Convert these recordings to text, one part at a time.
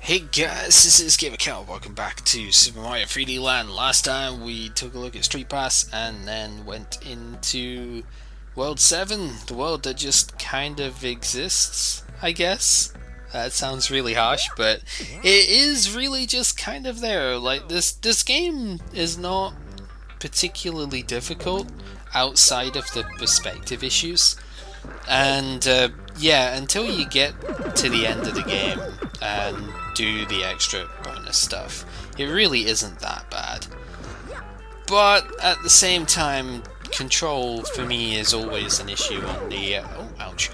Hey guys, this is GamerCow. Welcome back to Super Mario 3D Land. Last time we took a look at Street Pass and then went into World 7, the world that just kind of exists, I guess. That sounds really harsh, but it is really just kind of there. Like this game is not particularly difficult outside of the perspective issues. And yeah, until you get to the end of the game and do the extra bonus stuff, it really isn't that bad. But at the same time, control for me is always an issue on the... oh, ouch.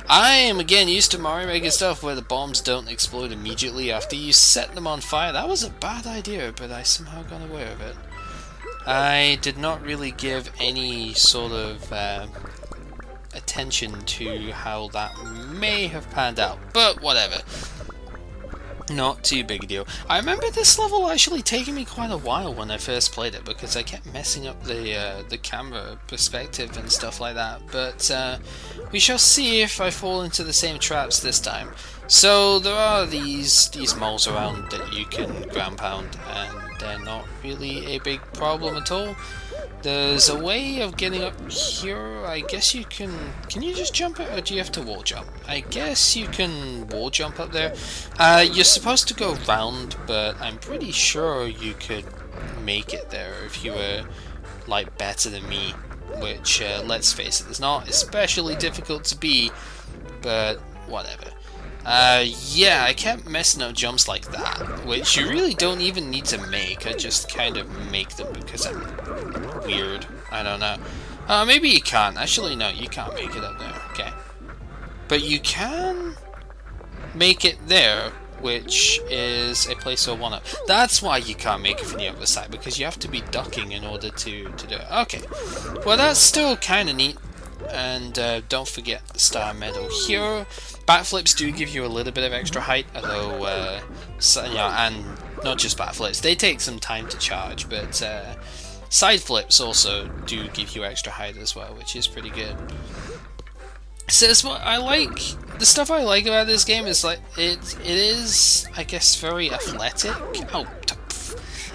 I am again used to Mario Maker stuff where the bombs don't explode immediately after you set them on fire. That was a bad idea, but I somehow got away with it. I did not really give any sort of attention to how that may have panned out, but whatever. Not too big a deal. I remember this level actually taking me quite a while when I first played it because I kept messing up the camera perspective and stuff like that, but we shall see if I fall into the same traps this time. So there are these moles around that you can ground pound, and they're not really a big problem at all. There's a way of getting up here. I guess you can you just jump it, or do you have to wall jump? I guess you can wall jump up there. You're supposed to go round, but I'm pretty sure you could make it there if you were like better than me, which let's face it, is not especially difficult to be, but whatever. Yeah, I kept messing up jumps like that, which you really don't even need to make. I just kind of make them because I'm weird. I don't know. Maybe you can't. Actually, no, you can't make it up there. Okay. But you can make it there, which is a place for one up. That's why you can't make it from the other side, because you have to be ducking in order to do it. Okay. Well, that's still kind of neat. And don't forget the star medal here. Backflips do give you a little bit of extra height, although, so, you know, and not just backflips, they take some time to charge, but side flips also do give you extra height as well, which is pretty good. So it's what I like. The stuff I like about this game is like it is, I guess, very athletic. Oh,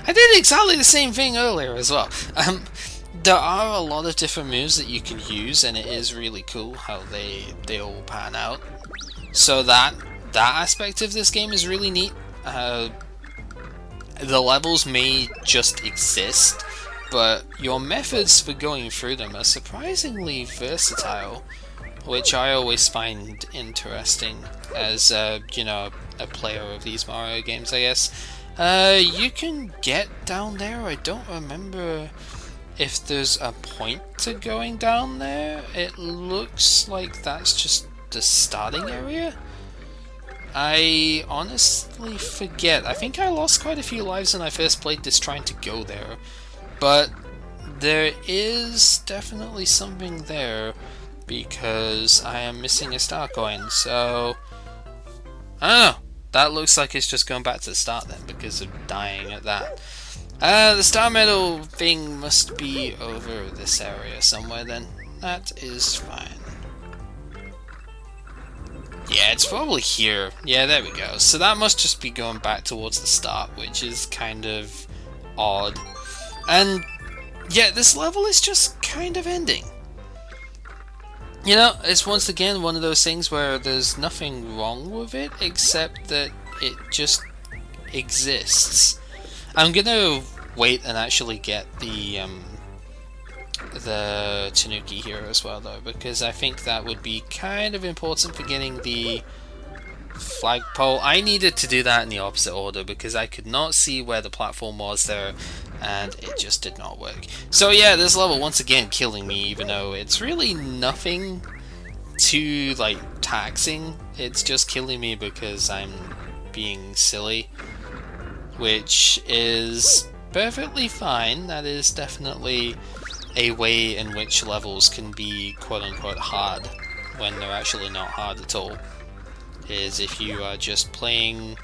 I did exactly the same thing earlier as well. There are a lot of different moves that you can use, and it is really cool how they all pan out. So that aspect of this game is really neat. The levels may just exist, but your methods for going through them are surprisingly versatile, which I always find interesting as you know, a player of these Mario games, I guess. You can get down there. I don't remember if there's a point to going down there. It looks like that's just the starting area. I honestly forget. I think I lost quite a few lives when I first played this trying to go there, but there is definitely something there because I am missing a star coin. So I don't know, that looks like it's just going back to the start then because of dying at that. The star medal thing must be over this area somewhere then. That is fine. Yeah, it's probably here. Yeah, there we go. So that must just be going back towards the start, which is kind of odd. And yeah, this level is just kind of ending. You know, it's once again one of those things where there's nothing wrong with it, except that it just exists. I'm gonna wait and actually get the Tanuki here as well, though, because I think that would be kind of important for getting the flagpole. I needed to do that in the opposite order because I could not see where the platform was there, and it just did not work. So yeah, this level once again killing me, even though it's really nothing too like taxing. It's just killing me because I'm being silly, which is perfectly fine. That is definitely a way in which levels can be quote-unquote hard when they're actually not hard at all, is if you are just playing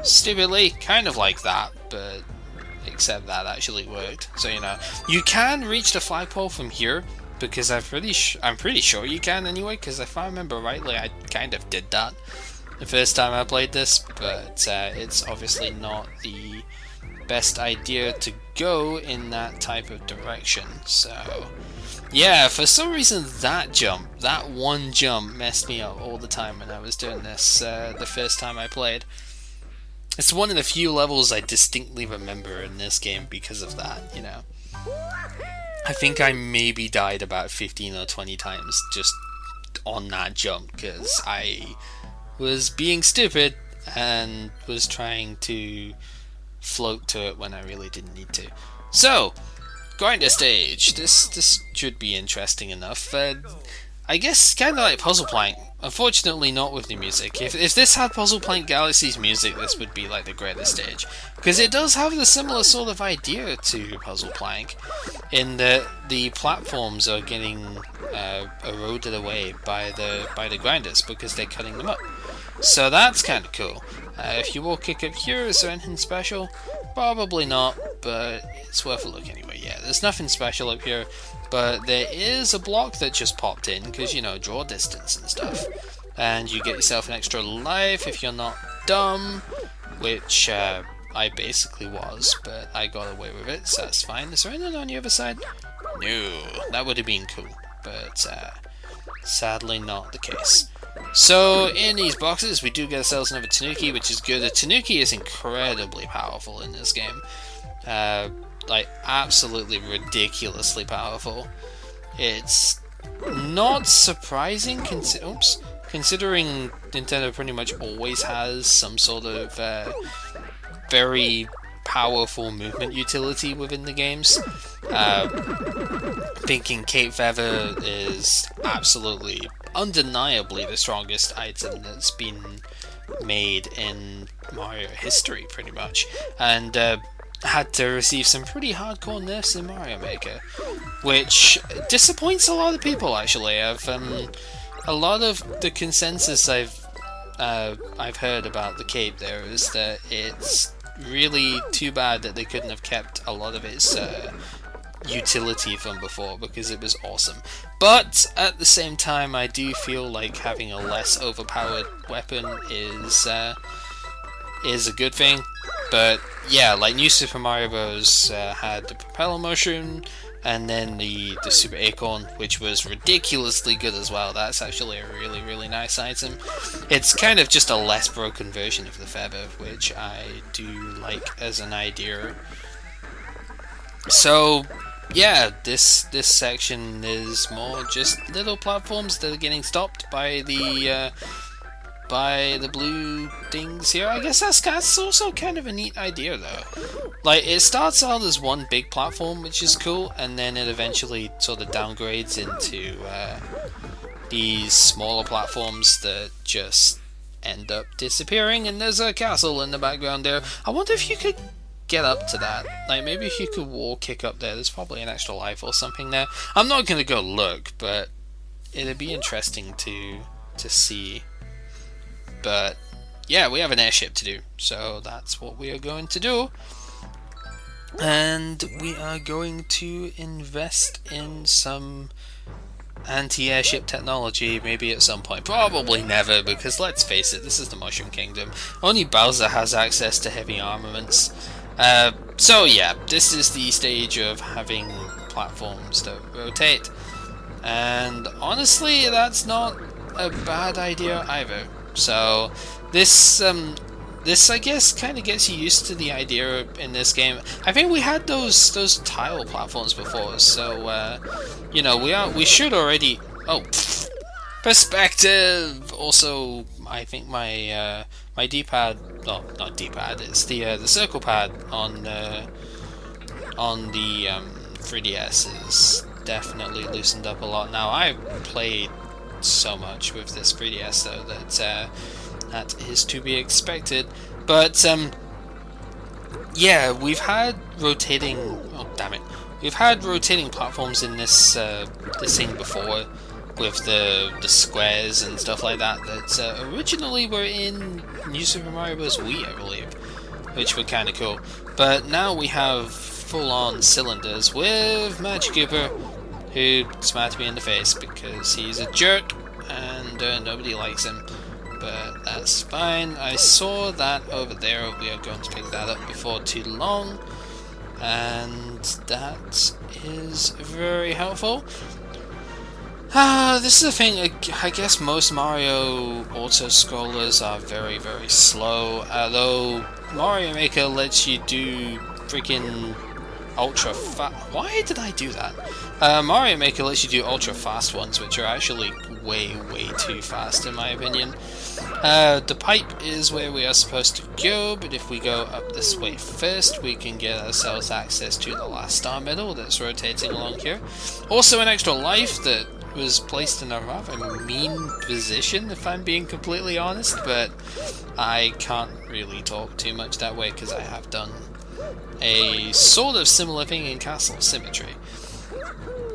stupidly, kind of like that, but except that actually worked. So you know, you can reach the flagpole from here because I'm pretty sure you can anyway, because if I remember rightly I kind of did that. the first time I played this, but it's obviously not the best idea to go in that type of direction. So yeah, for some reason that one jump messed me up all the time when I was doing this the first time I played. It's one of the few levels I distinctly remember in this game because of that, you know. I think I maybe died about 15 or 20 times just on that jump because I was being stupid and was trying to float to it when I really didn't need to. So, grinder stage. This should be interesting enough. I guess kind of like Puzzle Plank. Unfortunately, not with the music. If this had Puzzle Plank Galaxy's music, this would be like the greatest stage, because it does have the similar sort of idea to Puzzle Plank, in that the platforms are getting eroded away by the grinders because they're cutting them up. So that's kind of cool. If you will kick up here, is there anything special? Probably not, but it's worth a look anyway. Yeah, there's nothing special up here, but there is a block that just popped in, because, you know, draw distance and stuff. And you get yourself an extra life if you're not dumb, which I basically was, but I got away with it, so that's fine. Is there anything on the other side? No, that would have been cool, but sadly not the case. So in these boxes we do get ourselves another Tanuki, which is good. The Tanuki is incredibly powerful in this game, like absolutely ridiculously powerful. It's not surprising considering Nintendo pretty much always has some sort of very powerful movement utility within the games. Thinking Cape Feather is absolutely, undeniably the strongest item that's been made in Mario history, pretty much, and had to receive some pretty hardcore nerfs in Mario Maker, which disappoints a lot of people. Actually, a lot of the consensus I've heard about the Cape there is that it's really too bad that they couldn't have kept a lot of its utility from before, because it was awesome. But at the same time, I do feel like having a less overpowered weapon is a good thing. But yeah, like New Super Mario Bros. Had the propeller mushroom, and then the Super Acorn, which was ridiculously good as well. That's actually a really, really nice item. It's kind of just a less broken version of the feather, which I do like as an idea. So yeah, this section is more just little platforms that are getting stopped by the blue things here. I guess that's also kind of a neat idea though. Like, it starts out as one big platform, which is cool, and then it eventually sort of downgrades into these smaller platforms that just end up disappearing, and there's a castle in the background there. I wonder if you could get up to that. Like, maybe if you could wall kick up there, there's probably an extra life or something there. I'm not going to go look, but it'd be interesting to see. But yeah, we have an airship to do, so that's what we are going to do. And we are going to invest in some anti-airship technology, maybe at some point. Probably never, because let's face it, this is the Mushroom Kingdom. Only Bowser has access to heavy armaments. So yeah, this is the stage of having platforms that rotate. And honestly, that's not a bad idea either. So this I guess kind of gets you used to the idea in this game. I think we had those tile platforms before, so you know, we should already. Oh, perspective. Also, I think my my D-pad, well, not D-pad, it's the circle pad on the 3DS is definitely loosened up a lot now. I played so much with this 3DS though that is to be expected. But yeah, we've had rotating. Oh damn it! We've had rotating platforms in this thing before, with the squares and stuff like that originally were in New Super Mario Bros. Wii, I believe, which were kind of cool. But now we have full-on cylinders with Magic Cooper, who smacked me in the face because he's a jerk and nobody likes him. but that's fine. I saw that over there. We are going to pick that up before too long, and that is very helpful. This is the thing, I guess most Mario auto-scrollers are very, very slow, although Mario Maker lets you do freaking ultra fast. Why did I do that? Mario Maker lets you do ultra fast ones, which are actually way, way too fast in my opinion. The pipe is where we are supposed to go, but if we go up this way first, we can get ourselves access to the last star medal that's rotating along here. Also an extra life that was placed in a rather mean position, if I'm being completely honest, but I can't really talk too much that way because I have done a sort of similar thing in Castle Symmetry,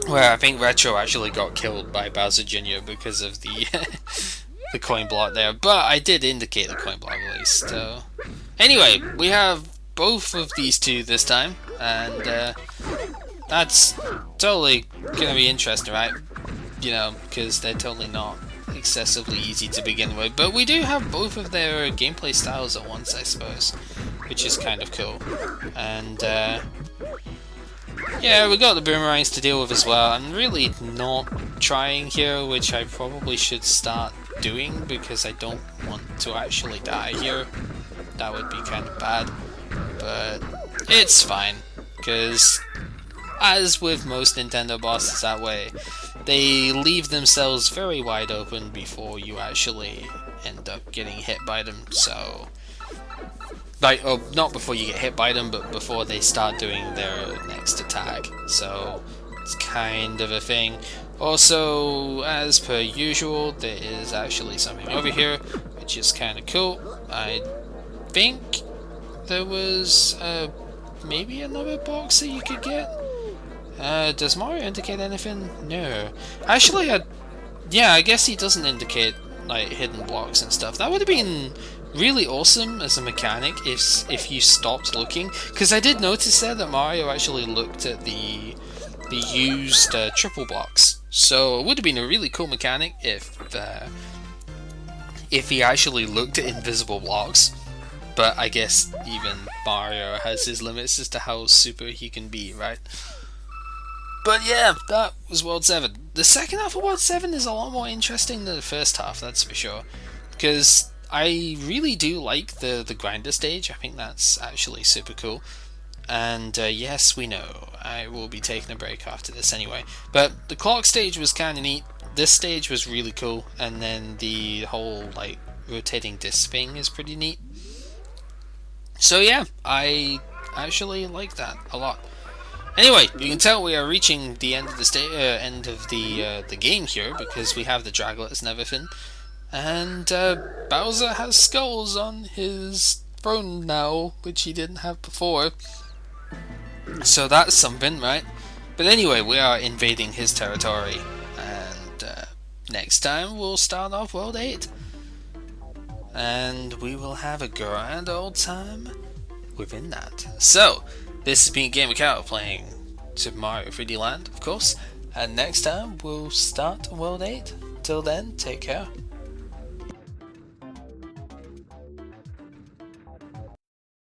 where I think Retro actually got killed by Bowser Jr. because of the the coin block there, but I did indicate the coin block at least. So anyway, we have both of these two this time, and that's totally gonna be interesting, right? You know, because they're totally not excessively easy to begin with, but we do have both of their gameplay styles at once, I suppose, which is kind of cool. And yeah, we got the boomerangs to deal with as well. I'm really not trying here, which I probably should start doing because I don't want to actually die here. That would be kind of bad, but it's fine, because as with most Nintendo bosses that way, they leave themselves very wide open before you actually end up getting hit by them. So, like, oh, not before you get hit by them, but before they start doing their next attack. So it's kind of a thing. Also, as per usual, there is actually something over here, which is kind of cool. I think there was maybe another box that you could get. Does Mario indicate anything? No. Actually, yeah, I guess he doesn't indicate like hidden blocks and stuff. That would have been really awesome as a mechanic if you stopped looking, because I did notice there that Mario actually looked at the used triple blocks. So it would have been a really cool mechanic if he actually looked at invisible blocks. But I guess even Mario has his limits as to how super he can be, right? But yeah, that was World 7. The second half of World 7 is a lot more interesting than the first half, that's for sure. Because I really do like the grinder stage. I think that's actually super cool. And yes, we know, I will be taking a break after this anyway. But the clock stage was kind of neat. This stage was really cool. And then the whole like rotating disc thing is pretty neat. So yeah, I actually like that a lot. Anyway, you can tell we are reaching the end of the game here, because we have the draglets and everything, and Bowser has skulls on his throne now, which he didn't have before. So that's something, right? But anyway, we are invading his territory, and next time we'll start off World 8, and we will have a grand old time within that. So, this has been Gamer Cow playing Super Mario 3D Land, of course, and next time we'll start World 8. Till then, take care.